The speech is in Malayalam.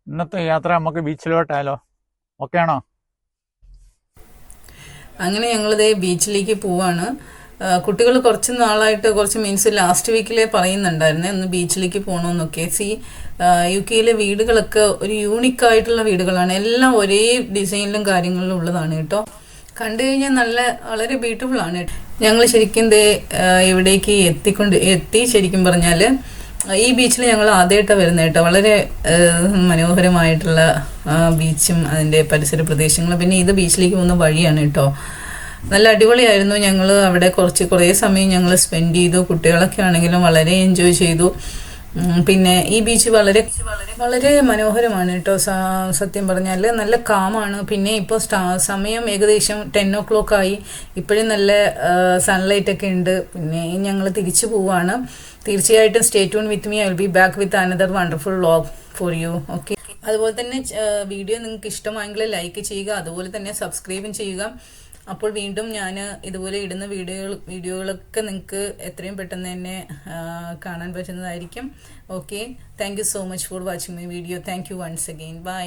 ഇന്നത്തെ യാത്ര നമുക്ക് ബീച്ചിലോട്ടായാലോ? ഓക്കെ ആണോ? അങ്ങനെ ഞങ്ങളിതേ ബീച്ചിലേക്ക് പോവാണ്. കുട്ടികൾ കുറച്ച് നാളായിട്ട് കുറച്ച് മീൻസ് ലാസ്റ്റ് വീക്കിലെ പറയുന്നുണ്ടായിരുന്നേ ഒന്ന് ബീച്ചിലേക്ക് പോകണമെന്നൊക്കെ. യു കെയിലെ വീടുകളൊക്കെ ഒരു യൂണിക് ആയിട്ടുള്ള വീടുകളാണ്. എല്ലാം ഒരേ ഡിസൈനിലും കാര്യങ്ങളിലും ഉള്ളതാണ് കേട്ടോ. കണ്ടു കഴിഞ്ഞാൽ വളരെ ബ്യൂട്ടിഫുൾ ആണ്. ഞങ്ങൾ ശരിക്കും ഇവിടേക്ക് എത്തി ശരിക്കും പറഞ്ഞാൽ ഈ ബീച്ചിൽ ഞങ്ങൾ ആദ്യമായിട്ടാണ് വരുന്നത് കേട്ടോ. വളരെ മനോഹരമായിട്ടുള്ള ബീച്ചും അതിൻ്റെ പരിസര പ്രദേശങ്ങളും. പിന്നെ ഇത് ബീച്ചിലേക്ക് പോകുന്ന വഴിയാണ് കേട്ടോ. നല്ല അടിപൊളിയായിരുന്നു. ഞങ്ങൾ അവിടെ കുറേ സമയം ഞങ്ങൾ സ്പെൻഡ് ചെയ്തു. കുട്ടികളൊക്കെ ആണെങ്കിലും വളരെ എൻജോയ് ചെയ്തു. പിന്നെ ഈ ബീച്ച് വളരെ വളരെ മനോഹരമാണ് കേട്ടോ. സത്യം പറഞ്ഞാൽ നല്ല കാമാണ്. പിന്നെ ഇപ്പോൾ സമയം ഏകദേശം 10 o'clock ആയി. ഇപ്പോഴും നല്ല സൺലൈറ്റ് ഒക്കെ ഉണ്ട്. പിന്നെ ഞങ്ങൾ തിരിച്ചു പോവാണ്. തീർച്ചയായിട്ടും stay tune with me. I will be back with another wonderful vlog for you. Okay, അതുപോലെ തന്നെ വീഡിയോ നിങ്ങൾക്ക് ഇഷ്ടമായെങ്കിൽ ലൈക്ക് ചെയ്യുക, അതുപോലെ തന്നെ സബ്സ്ക്രൈബും ചെയ്യുക. അപ്പോൾ വീണ്ടും ഞാൻ ഇതുപോലെ ഇടുന്ന വീഡിയോകളൊക്കെ നിങ്ങൾക്ക് എത്രയും പെട്ടെന്ന് തന്നെ കാണാൻ പറ്റുന്നതായിരിക്കും. Okay, thank you so much for watching my video. Thank you once again. By.